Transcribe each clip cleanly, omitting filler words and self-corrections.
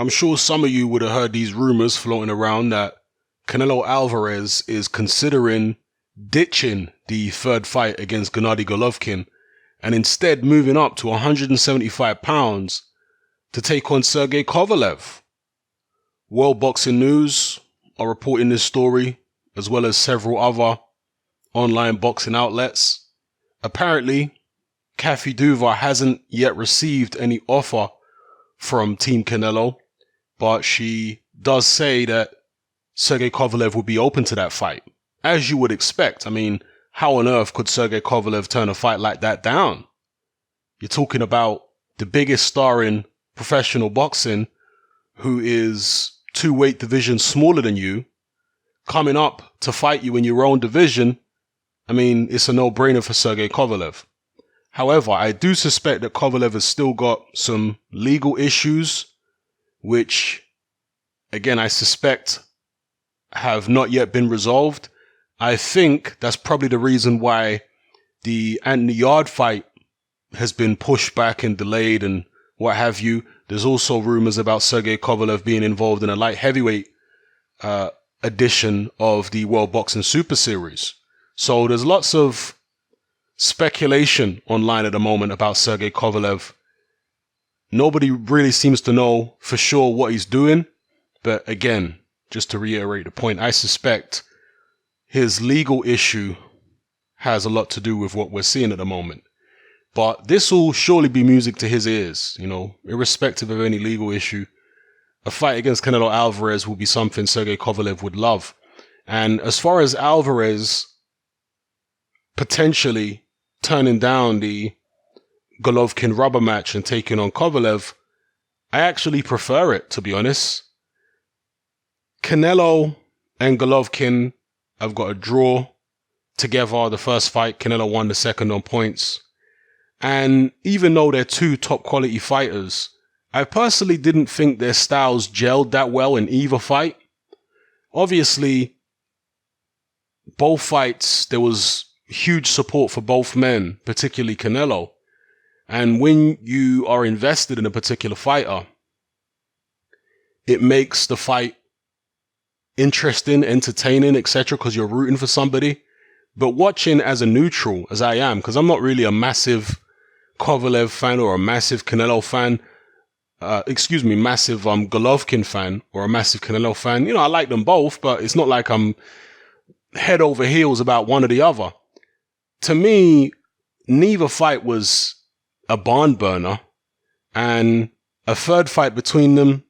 I'm sure some of you would have heard these rumors floating around that Canelo Alvarez is considering ditching the third fight against Gennady Golovkin and instead moving up to 175 pounds to take on Sergey Kovalev. World Boxing News are reporting this story, as well as several other online boxing outlets. Apparently, Kathy Duva hasn't yet received any offer from Team Canelo, but she does say that Sergey Kovalev would be open to that fight. As you would expect. I mean, how on earth could Sergey Kovalev turn a fight like that down? You're talking about the biggest star in professional boxing, who is 2 weight divisions smaller than you, coming up to fight you in your own division. I mean, it's a no-brainer for Sergey Kovalev. However, I do suspect that Kovalev has still got some legal issues, which, again, I suspect have not yet been resolved. I think that's probably the reason why the Anthony Yarde fight has been pushed back and delayed and what have you. There's also rumors about Sergey Kovalev being involved in a light heavyweight edition of the World Boxing Super Series. So there's lots of speculation online at the moment about Sergey Kovalev. Nobody really seems to know for sure what he's doing. But again, just to reiterate the point, I suspect his legal issue has a lot to do with what we're seeing at the moment. But this will surely be music to his ears, irrespective of any legal issue. A fight against Canelo Alvarez will be something Sergey Kovalev would love. And as far as Alvarez potentially turning down the Golovkin rubber match and taking on Kovalev, I actually prefer it, to be honest. Canelo and Golovkin have got a draw together. The first fight, Canelo won the second on points. And even though they're 2 top quality fighters, I personally didn't think their styles gelled that well in either fight. Obviously, both fights, there was huge support for both men, particularly Canelo. And when you are invested in a particular fighter, it makes the fight interesting, entertaining, etc., because you're rooting for somebody. But watching as a neutral, as I am, because I'm not really a massive Kovalev fan or a massive Canelo fan, massive Golovkin fan or a massive Canelo fan. I like them both, but it's not like I'm head over heels about one or the other. To me, neither fight was a barn burner, and a third fight between them,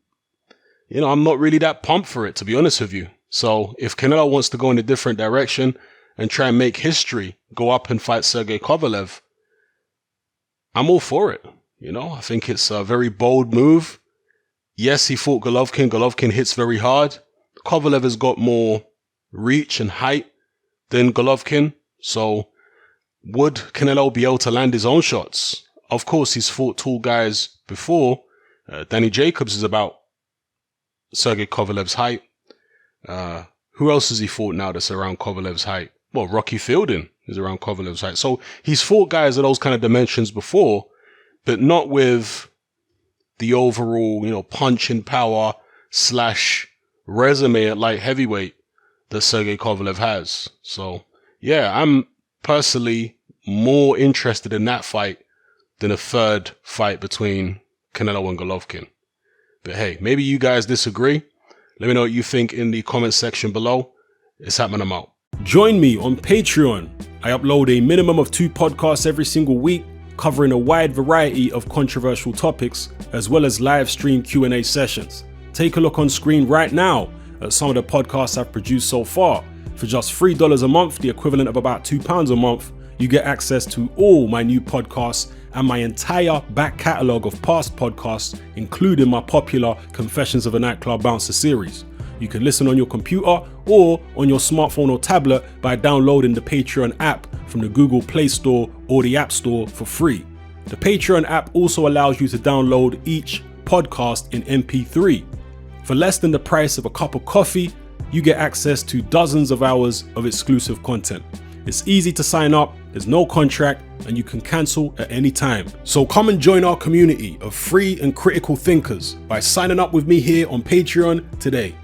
I'm not really that pumped for it, to be honest with you. So if Canelo wants to go in a different direction and try and make history, go up and fight Sergey Kovalev, I'm all for it. I think it's a very bold move. Yes, he fought Golovkin. Golovkin hits very hard. Kovalev has got more reach and height than Golovkin. So would Canelo be able to land his own shots? Of course, he's fought tall guys before. Danny Jacobs is about Sergey Kovalev's height. Who else has he fought now that's around Kovalev's height? Well, Rocky Fielding is around Kovalev's height. So he's fought guys of those kind of dimensions before, but not with the overall, punching power / resume at light heavyweight that Sergey Kovalev has. So yeah, I'm personally more interested in that fight than a third fight between Canelo and Golovkin. But hey, maybe you guys disagree. Let me know what you think in the comment section below. It's happening, I'm out. Join me on Patreon. I upload a minimum of 2 podcasts every single week, covering a wide variety of controversial topics, as well as live stream Q&A sessions. Take a look on screen right now at some of the podcasts I've produced so far. For just $3 a month, the equivalent of about £2 a month, you get access to all my new podcasts and my entire back catalogue of past podcasts, including my popular Confessions of a Nightclub Bouncer series. You can listen on your computer or on your smartphone or tablet by downloading the Patreon app from the Google Play Store or the App Store for free. The Patreon app also allows you to download each podcast in MP3. For less than the price of a cup of coffee, you get access to dozens of hours of exclusive content. It's easy to sign up, there's no contract, and you can cancel at any time. So come and join our community of free and critical thinkers by signing up with me here on Patreon today.